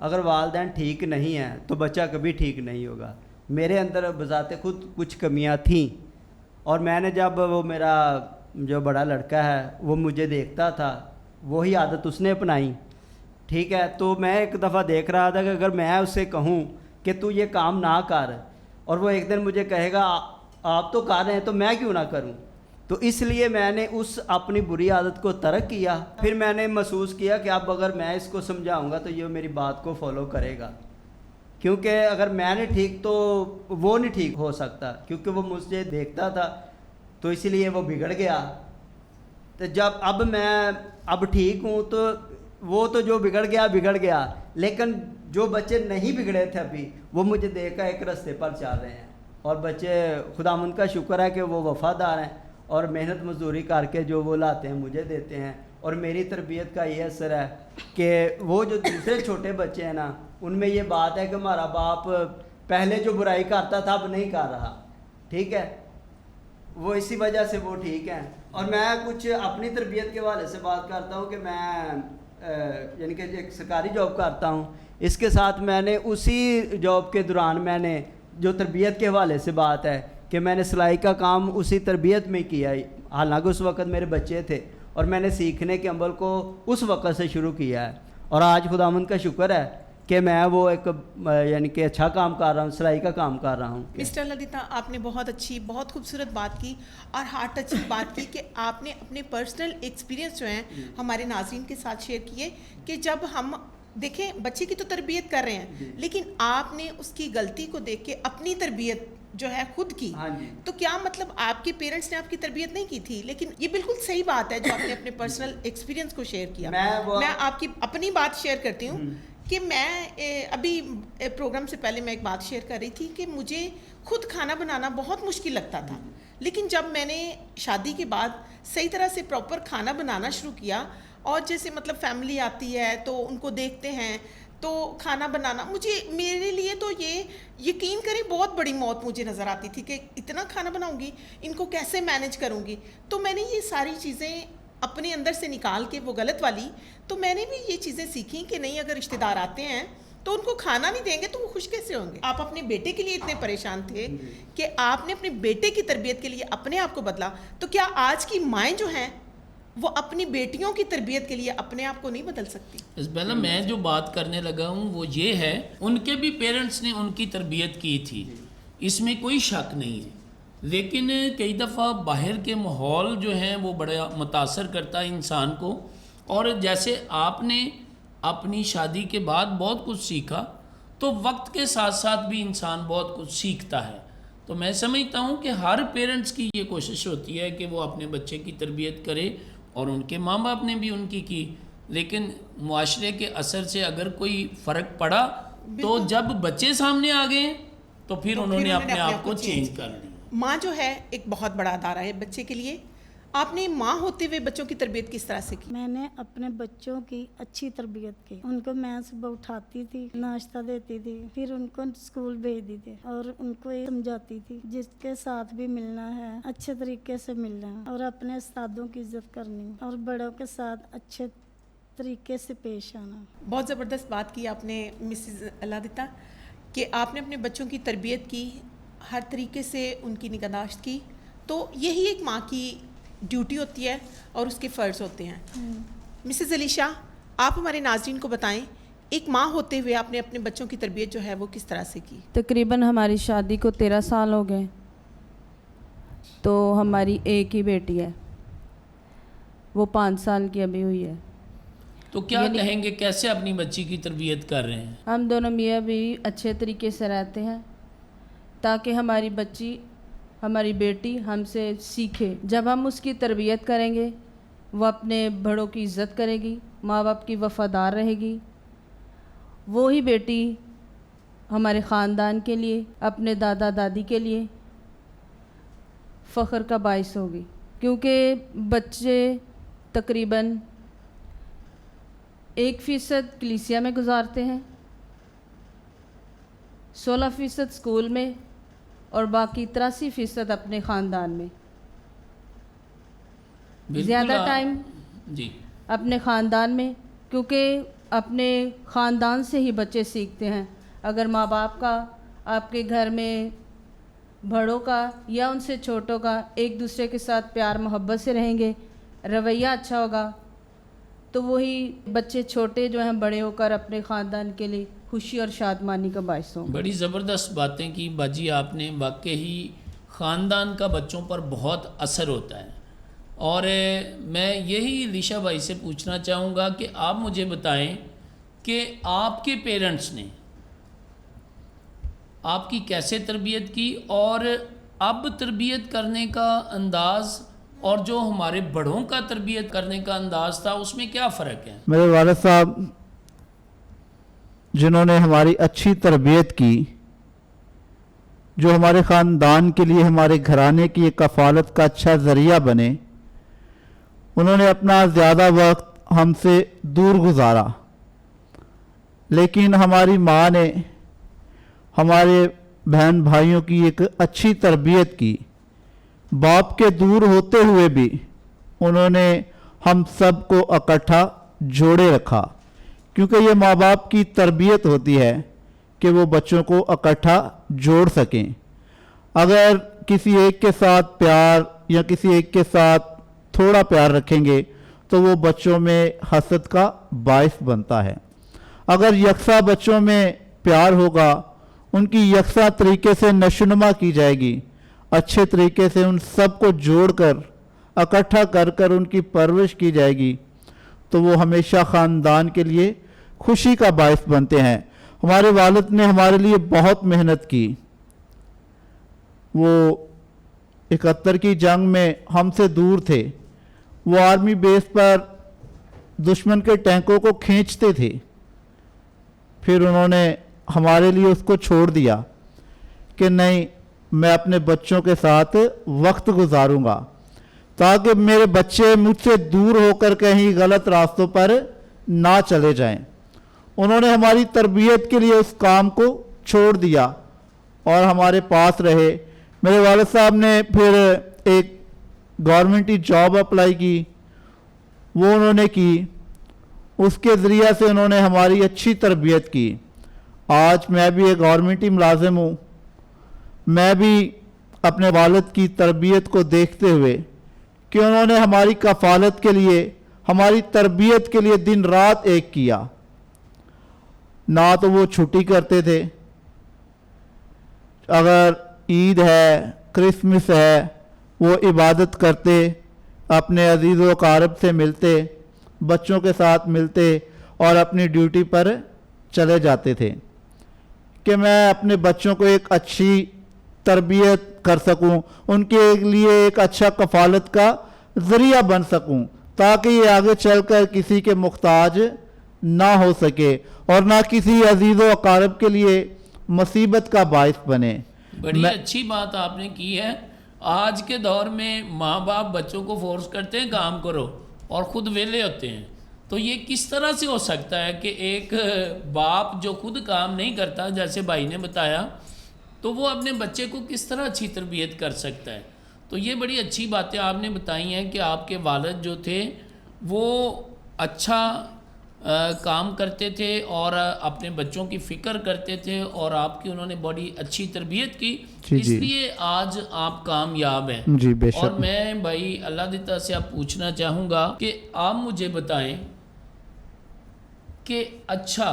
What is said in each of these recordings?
اگر والدین ٹھیک نہیں ہیں تو بچہ کبھی ٹھیک نہیں ہوگا. میرے اندر بذات خود کچھ کمیاں تھیں, اور میں نے جب وہ میرا جو بڑا لڑکا ہے وہ مجھے دیکھتا تھا, وہی عادت اس نے اپنائی. ٹھیک ہے, تو میں ایک دفعہ دیکھ رہا تھا کہ اگر میں اس سے کہوں کہ تو یہ کام نہ کر, اور وہ ایک دن مجھے کہے گا آپ تو کر رہے ہیں تو میں کیوں نہ کروں, تو اس لیے میں نے اس اپنی بری عادت کو ترک کیا. پھر میں نے محسوس کیا کہ اب اگر میں اس کو سمجھاؤں گا تو یہ میری بات کو فالو کرے گا, کیونکہ اگر میں نے ٹھیک تو وہ نہیں ٹھیک ہو سکتا, کیونکہ وہ مجھے دیکھتا تھا تو اسی لیے وہ بگڑ گیا. تو جب اب میں ٹھیک ہوں تو وہ تو جو بگڑ گیا, لیکن جو بچے نہیں بگڑے تھے ابھی وہ مجھے دیکھ کر ایک راستے پر چل رہے ہیں, اور بچے خداوند کا شکر ہے کہ وہ وفادار ہیں اور محنت مزدوری کر کے جو وہ لاتے ہیں مجھے دیتے ہیں. اور میری تربیت کا یہ اثر ہے کہ وہ جو دوسرے چھوٹے بچے ہیں نا, ان میں یہ بات ہے کہ ہمارا باپ پہلے جو برائی کرتا تھا اب نہیں کر رہا. ٹھیک ہے, وہ اسی وجہ سے وہ ٹھیک ہیں. اور میں کچھ اپنی تربیت کے حوالے سے بات کرتا ہوں کہ میں یعنی کہ ایک سرکاری جاب کرتا ہوں, اس کے ساتھ میں نے اسی جاب کے دوران میں نے جو تربیت کے حوالے سے بات ہے کہ میں نے سلائی کا کام اسی تربیت میں کیا, حالانکہ اس وقت میرے بچے تھے, اور میں نے سیکھنے کے عمل کو اس وقت سے شروع کیا ہے. اور آج خداوند کا شکر ہے کہ میں وہ ایک یعنی کہ اچھا کام کر رہا ہوں, سلائی کا کام کر رہا ہوں. مسٹر للیتا, آپ نے بہت اچھی, بہت خوبصورت بات کی اور ہارٹ ٹچنگ بات کی کہ آپ نے اپنے پرسنل ایکسپیرینس جو ہیں ہمارے ناظرین کے ساتھ شیئر کیے کہ جب ہم دیکھیں بچے کی تو تربیت کر رہے ہیں, لیکن آپ نے اس کی غلطی کو دیکھ کے اپنی تربیت جو ہے خود کی. تو کیا مطلب آپ کے پیرنٹس نے آپ کی تربیت نہیں کی تھی؟ لیکن یہ بالکل صحیح بات ہے جو آپ نے اپنے پرسنل ایکسپیرینس کو شیئر کیا. میں آپ کی اپنی بات شیئر کرتی ہوں کہ میں ابھی پروگرام سے پہلے میں ایک بات شیئر کر رہی تھی کہ مجھے خود کھانا بنانا بہت مشکل لگتا تھا, لیکن جب میں نے شادی کے بعد صحیح طرح سے پراپر کھانا بنانا شروع کیا, اور جیسے مطلب فیملی آتی ہے تو ان کو دیکھتے ہیں تو کھانا بنانا میرے لیے تو یہ یقین کریں بہت بڑی موت مجھے نظر آتی تھی کہ اتنا کھانا بناؤں گی, ان کو کیسے مینیج کروں گی. تو میں نے یہ ساری چیزیں اپنے اندر سے نکال کے, وہ غلط والی, تو میں نے بھی یہ چیزیں سیکھیں کہ نہیں, اگر رشتہ دار آتے ہیں تو ان کو کھانا نہیں دیں گے تو وہ خوش کیسے ہوں گے. آپ اپنے بیٹے کے لیے اتنے پریشان تھے کہ آپ نے اپنے بیٹے کی تربیت کے لیے اپنے آپ کو بدلا, تو کیا آج کی مائیں جو ہیں وہ اپنی بیٹیوں کی تربیت کے لیے اپنے آپ کو نہیں بدل سکتی؟ پہلے میں جو بات کرنے لگا ہوں وہ یہ ہے, ان کے بھی پیرنٹس نے ان کی تربیت کی تھی, اس میں کوئی شک نہیں ہے, لیکن کئی دفعہ باہر کے ماحول جو ہیں وہ بڑا متاثر کرتا ہے انسان کو. اور جیسے آپ نے اپنی شادی کے بعد بہت کچھ سیکھا, تو وقت کے ساتھ ساتھ بھی انسان بہت کچھ سیکھتا ہے. تو میں سمجھتا ہوں کہ ہر پیرنٹس کی یہ کوشش ہوتی ہے کہ وہ اپنے بچے کی تربیت کرے, اور ان کے ماں باپ نے بھی ان کی, لیکن معاشرے کے اثر سے اگر کوئی فرق پڑا تو جب بچے سامنے آ گئے تو پھر انہوں نے اپنے آپ کو چینج کر لیا. ماں جو ہے ایک بہت بڑا ادارہ ہے بچے کے لیے. آپ نے ماں ہوتے ہوئے بچوں کی تربیت کس طرح سے کی؟ میں نے اپنے بچوں کی اچھی تربیت کی. ان کو میں صبح اٹھاتی تھی, ناشتہ دیتی تھی, پھر ان کو اسکول بھیجتی تھی, اور ان کو یہ سمجھاتی تھی جس کے ساتھ بھی ملنا ہے اچھے طریقے سے ملنا ہے, اور اپنے استادوں کی عزت کرنی, اور بڑوں کے ساتھ اچھے طریقے سے پیش آنا. بہت زبردست بات کی آپ نے مسز للیتا کہ آپ نے اپنے بچوں کی تربیت کی, ہر طریقے سے ان کی نگہداشت کی. تو یہی ایک ماں کی ڈیوٹی ہوتی ہے اور اس کے فرض ہوتے ہیں. مسز علیشہ, آپ ہمارے ناظرین کو بتائیں ایک ماں ہوتے ہوئے آپ نے اپنے بچوں کی تربیت جو ہے وہ کس طرح سے کی؟ تقریباً ہماری شادی کو 13 سال ہو گئے, تو ہماری ایک ہی بیٹی ہے, وہ 5 سال کی ابھی ہوئی ہے. تو کیا کہیں گے, کیسے اپنی بچی کی تربیت کر رہے ہیں؟ ہم دونوں میاں بیوی اچھے طریقے سے رہتے ہیں تاکہ ہماری بچی, ہماری بیٹی ہم سے سیکھے. جب ہم اس کی تربیت کریں گے وہ اپنے بڑوں کی عزت کرے گی, ماں باپ کی وفادار رہے گی, وہی بیٹی ہمارے خاندان کے لیے, اپنے دادا دادی کے لیے فخر کا باعث ہوگی. کیونکہ بچے تقریباً 1% کلیسیا میں گزارتے ہیں, 16% اسکول میں, اور باقی 83% اپنے خاندان میں. زیادہ ٹائم جی اپنے خاندان میں, کیونکہ اپنے خاندان سے ہی بچے سیکھتے ہیں. اگر ماں باپ کا، آپ کے گھر میں بڑوں کا یا ان سے چھوٹوں کا ایک دوسرے کے ساتھ پیار محبت سے رہیں گے، رویہ اچھا ہوگا، تو وہی بچے چھوٹے جو ہیں بڑے ہو کر اپنے خاندان کے لیے خوشی اور شادمانی کا باعث ہوں. بڑی زبردست باتیں کی باجی آپ نے. واقعی خاندان کا بچوں پر بہت اثر ہوتا ہے. اور میں یہی علیشہ بھائی سے پوچھنا چاہوں گا کہ آپ مجھے بتائیں کہ آپ کے پیرنٹس نے آپ کی کیسے تربیت کی، اور اب تربیت کرنے کا انداز اور جو ہمارے بڑوں کا تربیت کرنے کا انداز تھا اس میں کیا فرق ہے؟ میرے والد صاحب جنہوں نے ہماری اچھی تربیت کی، جو ہمارے خاندان کے لیے، ہمارے گھرانے کی ایک کفالت کا اچھا ذریعہ بنے، انہوں نے اپنا زیادہ وقت ہم سے دور گزارا. لیکن ہماری ماں نے ہمارے بہن بھائیوں کی ایک اچھی تربیت کی. باپ کے دور ہوتے ہوئے بھی انہوں نے ہم سب کو اکٹھا جوڑے رکھا، کیونکہ یہ ماں باپ کی تربیت ہوتی ہے کہ وہ بچوں کو اکٹھا جوڑ سکیں. اگر کسی ایک کے ساتھ پیار یا کسی ایک کے ساتھ تھوڑا پیار رکھیں گے تو وہ بچوں میں حسد کا باعث بنتا ہے. اگر یکساں بچوں میں پیار ہوگا، ان کی یکساں طریقے سے نشوونما کی جائے گی، اچھے طریقے سے ان سب کو جوڑ کر اکٹھا کر کر ان کی پرورش کی جائے گی، تو وہ ہمیشہ خاندان کے لیے خوشی کا باعث بنتے ہیں. ہمارے والد نے ہمارے لیے بہت محنت کی. وہ 71 کی جنگ میں ہم سے دور تھے. وہ آرمی بیس پر دشمن کے ٹینکوں کو کھینچتے تھے. پھر انہوں نے ہمارے لیے اس کو چھوڑ دیا کہ نہیں، میں اپنے بچوں کے ساتھ وقت گزاروں گا تاکہ میرے بچے مجھ سے دور ہو کر کہیں غلط راستوں پر نہ چلے جائیں. انہوں نے ہماری تربیت کے لیے اس کام کو چھوڑ دیا اور ہمارے پاس رہے. میرے والد صاحب نے پھر ایک گورنمنٹی جاب اپلائی کی، وہ انہوں نے کی. اس کے ذریعہ سے انہوں نے ہماری اچھی تربیت کی. آج میں بھی ایک گورنمنٹی ملازم ہوں. میں بھی اپنے والد کی تربیت کو دیکھتے ہوئے کہ انہوں نے ہماری کفالت کے لیے، ہماری تربیت کے لیے دن رات ایک کیا. نہ تو وہ چھٹی کرتے تھے، اگر عید ہے، کرسمس ہے، وہ عبادت کرتے، اپنے عزیز و اقارب سے ملتے، بچوں کے ساتھ ملتے اور اپنی ڈیوٹی پر چلے جاتے تھے کہ میں اپنے بچوں کو ایک اچھی تربیت کر سکوں، ان کے لیے ایک اچھا کفالت کا ذریعہ بن سکوں، تاکہ یہ آگے چل کر کسی کے محتاج نہ ہو سکے اور نہ کسی عزیز و اقارب کے لیے مصیبت کا باعث بنے. بڑی اچھی بات آپ نے کی ہے. آج کے دور میں ماں باپ بچوں کو فورس کرتے ہیں کام کرو اور خود ویلے ہوتے ہیں. تو یہ کس طرح سے ہو سکتا ہے کہ ایک باپ جو خود کام نہیں کرتا، جیسے بھائی نے بتایا، تو وہ اپنے بچے کو کس طرح اچھی تربیت کر سکتا ہے؟ تو یہ بڑی اچھی باتیں آپ نے بتائی ہیں کہ آپ کے والد جو تھے وہ اچھا کام کرتے تھے اور اپنے بچوں کی فکر کرتے تھے، اور آپ کی انہوں نے بڑی اچھی تربیت کی، اس لیے آج آپ کامیاب ہیں. جی بے شک. اور میں بھائی اللہ دیتا سے آپ پوچھنا چاہوں گا کہ آپ مجھے بتائیں کہ اچھا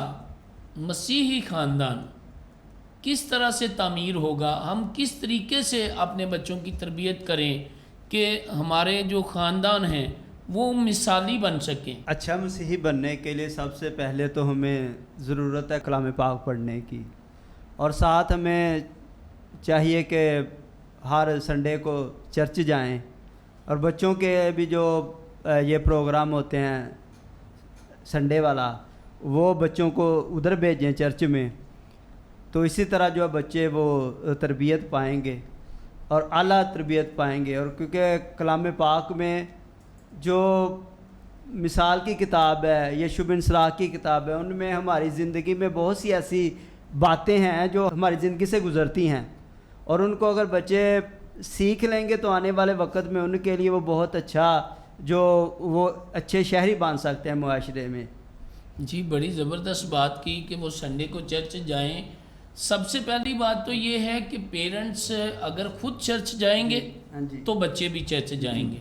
مسیحی خاندان کس طرح سے تعمیر ہوگا؟ ہم کس طریقے سے اپنے بچوں کی تربیت کریں کہ ہمارے جو خاندان ہیں وہ مثالی بن سکیں؟ اچھا مسیحی بننے کے لیے سب سے پہلے تو ہمیں ضرورت ہے کلام پاک پڑھنے کی، اور ساتھ ہمیں چاہیے کہ ہر سنڈے کو چرچ جائیں، اور بچوں کے بھی جو یہ پروگرام ہوتے ہیں سنڈے والا، وہ بچوں کو ادھر بھیجیں چرچ میں. تو اسی طرح جو بچے وہ تربیت پائیں گے اور اعلیٰ تربیت پائیں گے. اور کیونکہ کلام پاک میں جو مثال کی کتاب ہے، یشوع بن صلاح کی کتاب ہے، ان میں ہماری زندگی میں بہت سی ایسی باتیں ہیں جو ہماری زندگی سے گزرتی ہیں، اور ان کو اگر بچے سیکھ لیں گے تو آنے والے وقت میں ان کے لیے وہ بہت اچھا، جو وہ اچھے شہری بن سکتے ہیں معاشرے میں. جی بڑی زبردست بات کی کہ وہ سنڈے کو چرچ جائیں. سب سے پہلی بات تو یہ ہے کہ پیرنٹس اگر خود چرچ جائیں گے تو بچے بھی چرچ جائیں گے.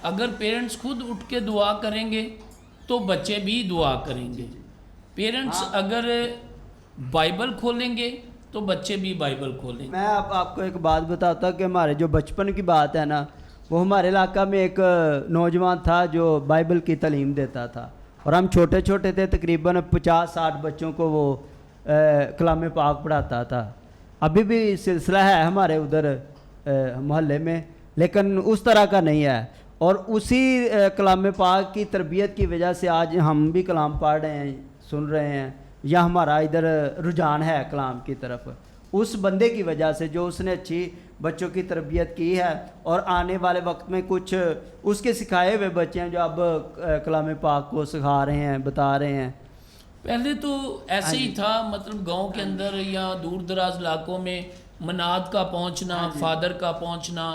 اگر پیرنٹس خود اٹھ کے دعا کریں گے تو بچے بھی دعا کریں گے. پیرنٹس اگر بائبل کھولیں گے تو بچے بھی بائبل کھولیں گے. میں آپ کو ایک بات بتاتا ہوں کہ ہمارے جو بچپن کی بات ہے نا، وہ ہمارے علاقہ میں ایک نوجوان تھا جو بائبل کی تعلیم دیتا تھا، اور ہم چھوٹے چھوٹے تھے، تقریباً 50-60 بچوں کو وہ کلام پاک پڑھاتا تھا. ابھی بھی سلسلہ ہے ہمارے ادھر محلے میں، لیکن اس طرح کا نہیں ہے. اور اسی کلام پاک کی تربیت کی وجہ سے آج ہم بھی کلام پڑھ رہے ہیں، سن رہے ہیں، یا ہمارا ادھر رجحان ہے کلام کی طرف، اس بندے کی وجہ سے جو اس نے اچھی بچوں کی تربیت کی ہے. اور آنے والے وقت میں کچھ اس کے سکھائے ہوئے بچے ہیں جو اب کلام پاک کو سکھا رہے ہیں، بتا رہے ہیں. پہلے تو ایسے ہی تھا، مطلب گاؤں کے اندر یا دور دراز علاقوں میں مناد کا پہنچنا، فادر کا پہنچنا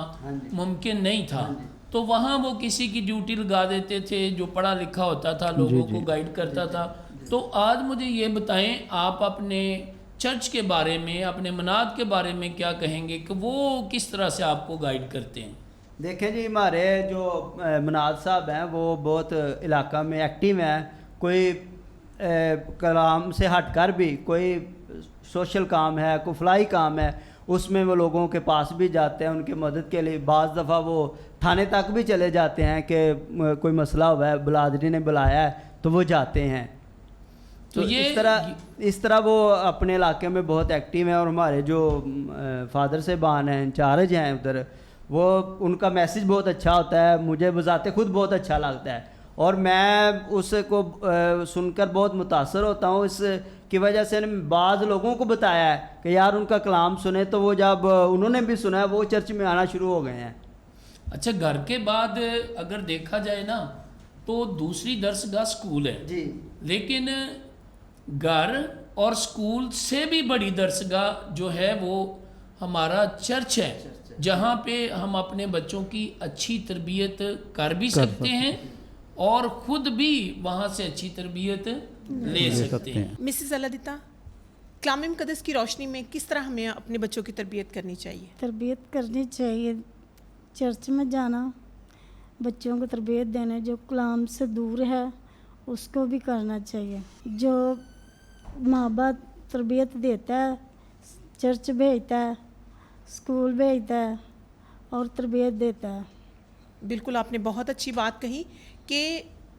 ممکن نہیں تھا. تو وہاں وہ کسی کی ڈیوٹی لگا دیتے تھے جو پڑھا لکھا ہوتا تھا، لوگوں کو گائیڈ کرتا تھا. تو آج مجھے یہ بتائیں آپ اپنے چرچ کے بارے میں، اپنے مناد کے بارے میں کیا کہیں گے کہ وہ کس طرح سے آپ کو گائیڈ کرتے ہیں؟ دیکھیں جی، ہمارے جو مناد صاحب ہیں وہ بہت علاقہ میں ایکٹیو ہیں. کوئی کلام سے ہٹ کر بھی کوئی سوشل کام ہے، کوئی فلاحی کام ہے، اس میں وہ لوگوں کے پاس بھی جاتے ہیں ان کی مدد کے لیے. بعض دفعہ وہ تھانے تک بھی چلے جاتے ہیں کہ کوئی مسئلہ ہوا ہے، بلادری نے بلایا ہے تو وہ جاتے ہیں. تو اس طرح وہ اپنے علاقے میں بہت ایکٹیو ہیں. اور ہمارے جو فادر صاحبان ہیں، انچارج ہیں ادھر، وہ ان کا میسیج بہت اچھا ہوتا ہے، مجھے بذات خود بہت اچھا لگتا ہے. اور میں اس کو سن کر بہت متاثر ہوتا ہوں. اس کی وجہ سے بعض لوگوں کو بتایا ہے کہ یار ان کا کلام سنیں، تو وہ جب انہوں نے بھی سنا ہے وہ چرچ میں آنا شروع ہو گئے ہیں. اچھا، گھر کے بعد اگر دیکھا جائے نا تو دوسری درسگاہ سکول ہے جی، لیکن گھر اور سکول سے بھی بڑی درسگاہ جو ہے وہ ہمارا چرچ ہے، جہاں پہ ہم اپنے بچوں کی اچھی تربیت کر بھی سکتے ہیں اور خود بھی وہاں سے اچھی تربیت لے سکتے ہیں. مسز الادیتا، کلام مقدس کی روشنی میں کس طرح ہمیں اپنے بچوں کی تربیت کرنی چاہیے؟ تربیت کرنی چاہیے، چرچ میں جانا، بچوں کو تربیت دینا، جو کلام سے دور ہے اس کو بھی کرنا چاہیے. جو ماں باپ تربیت دیتا ہے، چرچ بھیجتا ہے، اسکول بھیجتا ہے اور تربیت دیتا ہے. بالکل آپ نے بہت اچھی بات کہی کہ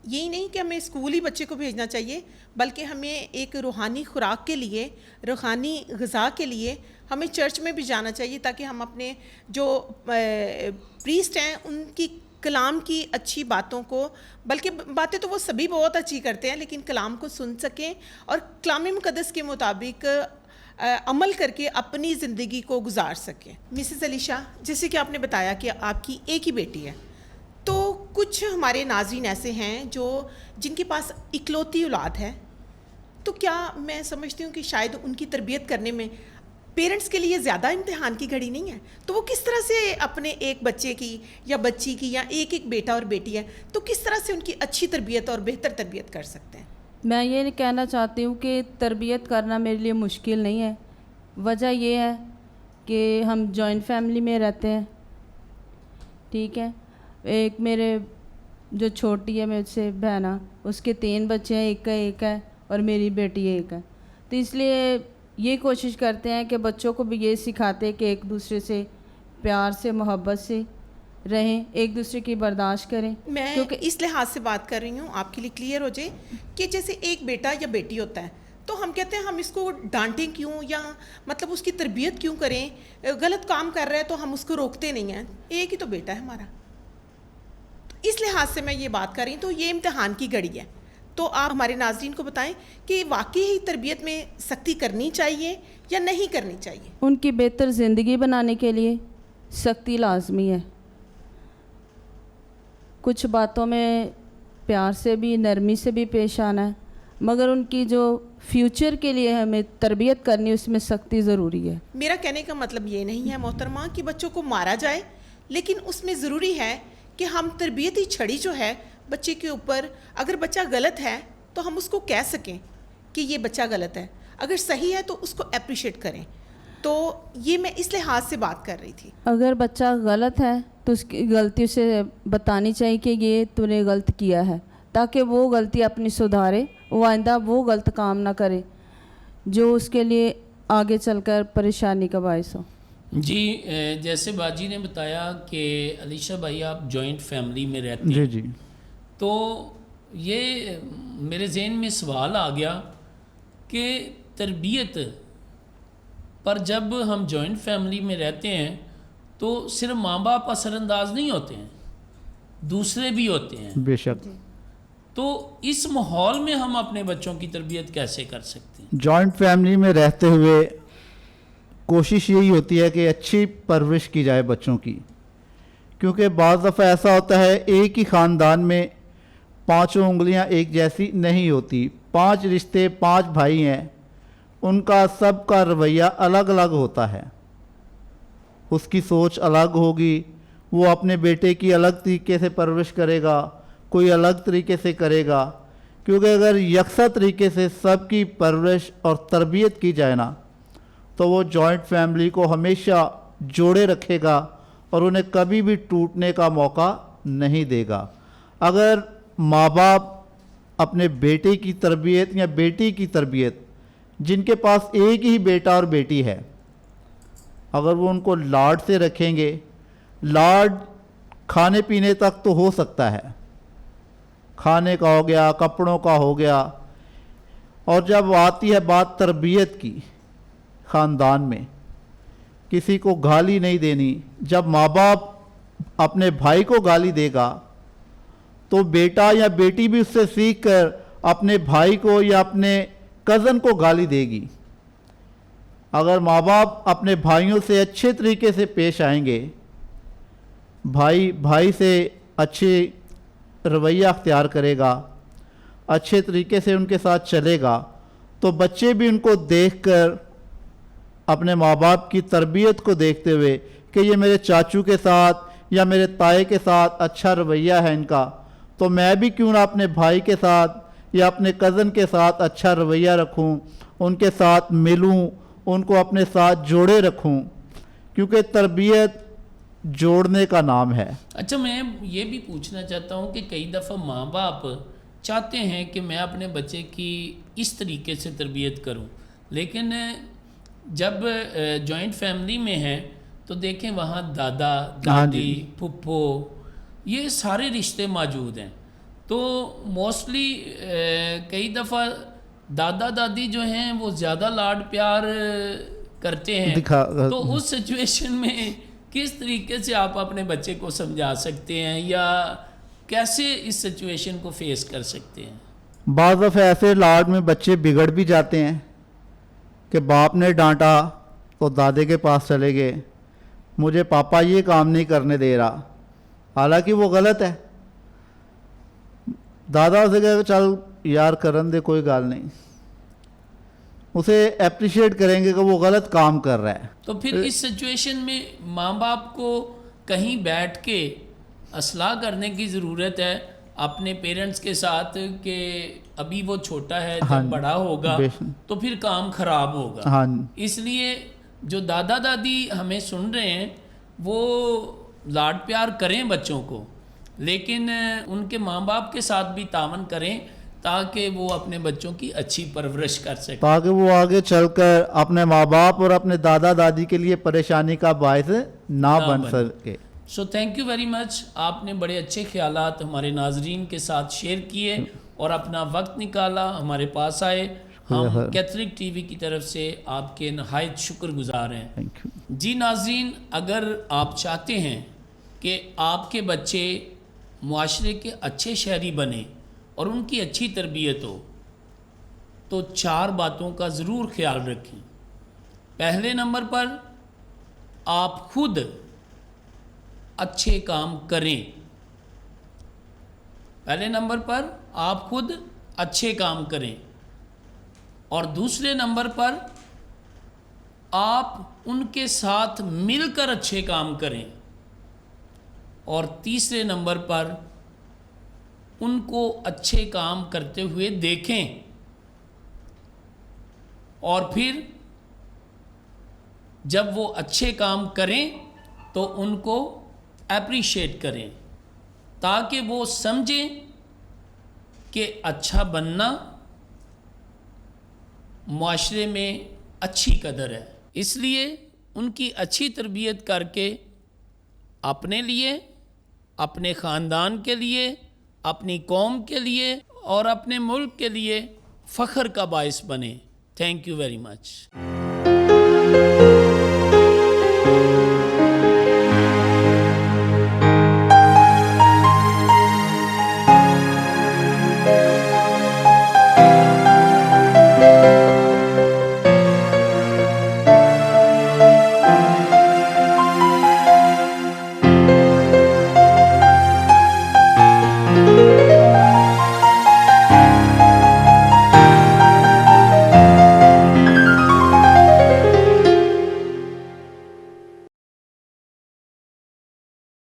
یہی نہیں کہ ہمیں اسکول ہی بچے کو بھیجنا چاہیے، بلکہ ہمیں ایک روحانی خوراک کے لیے، روحانی غذا کے لیے ہمیں چرچ میں بھی جانا چاہیے، تاکہ ہم اپنے جو پریسٹ ہیں ان کی کلام کی اچھی باتوں کو، بلکہ باتیں تو وہ سبھی بہت اچھی کرتے ہیں، لیکن کلام کو سن سکیں اور کلام مقدس کے مطابق عمل کر کے اپنی زندگی کو گزار سکیں. مسز علیشہ، جیسے کہ آپ نے بتایا کہ آپ کی ایک ہی بیٹی ہے، تو کچھ ہمارے ناظرین ایسے ہیں جن کے پاس اکلوتی اولاد ہے، تو کیا میں سمجھتی ہوں کہ شاید ان کی تربیت کرنے میں پیرنٹس کے لیے زیادہ امتحان کی گھڑی نہیں ہے، تو وہ کس طرح سے اپنے ایک بچے کی یا بچی کی، یا ایک بیٹا اور بیٹی ہے، تو کس طرح سے ان کی اچھی تربیت اور بہتر تربیت کر سکتے ہیں؟ میں یہ کہنا چاہتی ہوں کہ تربیت کرنا میرے لیے مشکل نہیں ہے. وجہ یہ ہے کہ ہم جوائنٹ فیملی میں رہتے ہیں، ٹھیک ہے. ایک میرے جو چھوٹی ہے مجھ سے بہنا، اس کے 3 بچے ہیں، ایک کا ایک ہے اور میری بیٹی ایک ہے. تو اس لیے یہ کوشش کرتے ہیں کہ بچوں کو بھی یہ سکھاتے کہ ایک دوسرے سے پیار سے، محبت سے رہیں، ایک دوسرے کی برداشت کریں. میں کیونکہ اس لحاظ سے بات کر رہی ہوں آپ کے لیے کلیئر ہو جائے کہ جیسے ایک بیٹا یا بیٹی ہوتا ہے تو ہم کہتے ہیں ہم اس کو ڈانٹیں کیوں، یا مطلب اس کی تربیت کیوں کریں، غلط کام کر رہا ہے تو ہم اس کو روکتے نہیں ہیں، ایک ہی تو بیٹا ہے ہمارا. اس لحاظ سے میں یہ بات کر رہی ہوں. تو یہ امتحان کی گھڑی ہے. تو آپ ہمارے ناظرین کو بتائیں کہ واقعی ہی تربیت میں سختی کرنی چاہیے یا نہیں کرنی چاہیے؟ ان کی بہتر زندگی بنانے کے لیے سختی لازمی ہے. کچھ باتوں میں پیار سے بھی، نرمی سے بھی پیش آنا ہے، مگر ان کی جو فیوچر کے لیے ہمیں تربیت کرنی ہے اس میں سختی ضروری ہے. میرا کہنے کا مطلب یہ نہیں ہے محترمہ کہ بچوں کو مارا جائے، لیکن اس میں ضروری ہے کہ ہم تربیتی چھڑی جو ہے بچے کے اوپر، اگر بچہ غلط ہے تو ہم اس کو کہہ سکیں کہ یہ بچہ غلط ہے, اگر صحیح ہے تو اس کو اپریشیٹ کریں. تو یہ میں اس لحاظ سے بات کر رہی تھی. اگر بچہ غلط ہے تو اس کی غلطی سے بتانی چاہیے کہ یہ تو نے غلط کیا ہے, تاکہ وہ غلطی اپنی سدھارے, وہ آئندہ وہ غلط کام نہ کرے جو اس کے لیے آگے چل کر پریشانی کا باعث ہو. جی جیسے باجی نے بتایا کہ علیشہ بھائی آپ جوائنٹ فیملی میں رہتے ہیں, جی جی تو یہ میرے ذہن میں سوال آ گیا کہ تربیت پر جب ہم جوائنٹ فیملی میں رہتے ہیں تو صرف ماں باپ اثر انداز نہیں ہوتے ہیں, دوسرے بھی ہوتے ہیں. بے شک. تو اس ماحول میں ہم اپنے بچوں کی تربیت کیسے کر سکتے ہیں؟ جوائنٹ فیملی میں رہتے ہوئے کوشش یہی ہوتی ہے کہ اچھی پرورش کی جائے بچوں کی, کیونکہ بعض دفعہ ایسا ہوتا ہے ایک ہی خاندان میں 5 انگلیاں ایک جیسی نہیں ہوتی, 5 رشتے 5 بھائی ہیں, ان کا سب کا رویہ الگ الگ ہوتا ہے, اس کی سوچ الگ ہوگی, وہ اپنے بیٹے کی الگ طریقے سے پرورش کرے گا, کوئی الگ طریقے سے کرے گا. کیونکہ اگر یکساں طریقے سے سب کی پرورش اور تربیت کی جائے نا تو وہ جوائنٹ فیملی کو ہمیشہ جوڑے رکھے گا اور انہیں کبھی بھی ٹوٹنے کا موقع نہیں دے گا. اگر ماں باپ اپنے بیٹے کی تربیت یا بیٹی کی تربیت, جن کے پاس ایک ہی بیٹا اور بیٹی ہے, اگر وہ ان کو لاڈ سے رکھیں گے, لاڈ کھانے پینے تک تو ہو سکتا ہے, کھانے کا ہو گیا, کپڑوں کا ہو گیا, اور جب آتی ہے بات تربیت کی, خاندان میں کسی کو گالی نہیں دینی. جب ماں باپ اپنے بھائی کو گالی دے گا تو بیٹا یا بیٹی بھی اس سے سیکھ کر اپنے بھائی کو یا اپنے کزن کو گالی دے گی. اگر ماں باپ اپنے بھائیوں سے اچھے طریقے سے پیش آئیں گے, بھائی سے اچھے رویہ اختیار کرے گا, اچھے طریقے سے ان کے ساتھ چلے گا, تو بچے بھی ان کو دیکھ کر اپنے ماں باپ کی تربیت کو دیکھتے ہوئے کہ یہ میرے چاچو کے ساتھ یا میرے تائے کے ساتھ اچھا رویہ ہے ان کا, تو میں بھی کیوں نہ اپنے بھائی کے ساتھ یا اپنے کزن کے ساتھ اچھا رویہ رکھوں, ان کے ساتھ ملوں, ان کو اپنے ساتھ جوڑے رکھوں, کیونکہ تربیت جوڑنے کا نام ہے. اچھا, میں یہ بھی پوچھنا چاہتا ہوں کہ کئی دفعہ ماں باپ چاہتے ہیں کہ میں اپنے بچے کی اس طریقے سے تربیت کروں, لیکن جب جوائنٹ فیملی میں ہیں تو دیکھیں وہاں دادا دادی پھپھو یہ سارے رشتے موجود ہیں. تو موسٹلی کئی دفعہ دادا دادی جو ہیں وہ زیادہ لاڈ پیار کرتے ہیں, تو اس سچویشن میں کس طریقے سے آپ اپنے بچے کو سمجھا سکتے ہیں یا کیسے اس سچویشن کو فیس کر سکتے ہیں؟ بعض دفعہ ایسے لاڈ میں بچے بگڑ بھی جاتے ہیں کہ باپ نے ڈانٹا تو دادے کے پاس چلے گئے, مجھے پاپا یہ کام نہیں کرنے دے رہا, حالانکہ وہ غلط ہے. دادا اسے کہے چل یار کرن دے, کوئی گال نہیں, اسے اپریشیٹ کریں گے کہ وہ غلط کام کر رہا ہے. تو پھر اس سچویشن میں ماں باپ کو کہیں بیٹھ کے اصلاح کرنے کی ضرورت ہے اپنے پیرنٹس کے ساتھ کہ ابھی وہ چھوٹا ہے, جب بڑا ہوگا تو پھر کام خراب ہوگا. اس لیے جو دادا دادی ہمیں سن رہے ہیں وہ لاڈ پیار کریں بچوں کو, لیکن ان کے ماں باپ کے ساتھ بھی تعاون کریں تاکہ وہ اپنے بچوں کی اچھی پرورش کر سکیں, تاکہ وہ آگے چل کر اپنے ماں باپ اور اپنے دادا دادی کے لیے پریشانی کا باعث نہ بن سکے. So thank you very much. آپ نے بڑے اچھے خیالات ہمارے ناظرین کے ساتھ شیئر کیے اور اپنا وقت نکالا, ہمارے پاس آئے. ہم کیتھولک ٹی وی کی طرف سے آپ کے نہایت شکر گزار ہیں. جی ناظرین, اگر آپ چاہتے ہیں کہ آپ کے بچے معاشرے کے اچھے شہری بنیں اور ان کی اچھی تربیت ہو تو 4 باتوں کا ضرور خیال رکھیں. پہلے نمبر پر آپ خود اچھے کام کریں. پہلے نمبر پر آپ خود اچھے کام کریں, اور دوسرے نمبر پر آپ ان کے ساتھ مل کر اچھے کام کریں, اور تیسرے نمبر پر ان کو اچھے کام کرتے ہوئے دیکھیں اور پھر جب وہ اچھے کام کریں تو ان کو اپریشیٹ کریں تاکہ وہ سمجھیں کہ اچھا بننا معاشرے میں اچھی قدر ہے. اس لیے ان کی اچھی تربیت کر کے اپنے لیے، اپنے خاندان کے لیے، اپنی قوم کے لیے اور اپنے ملک کے لیے فخر کا باعث بنے. Thank you very much.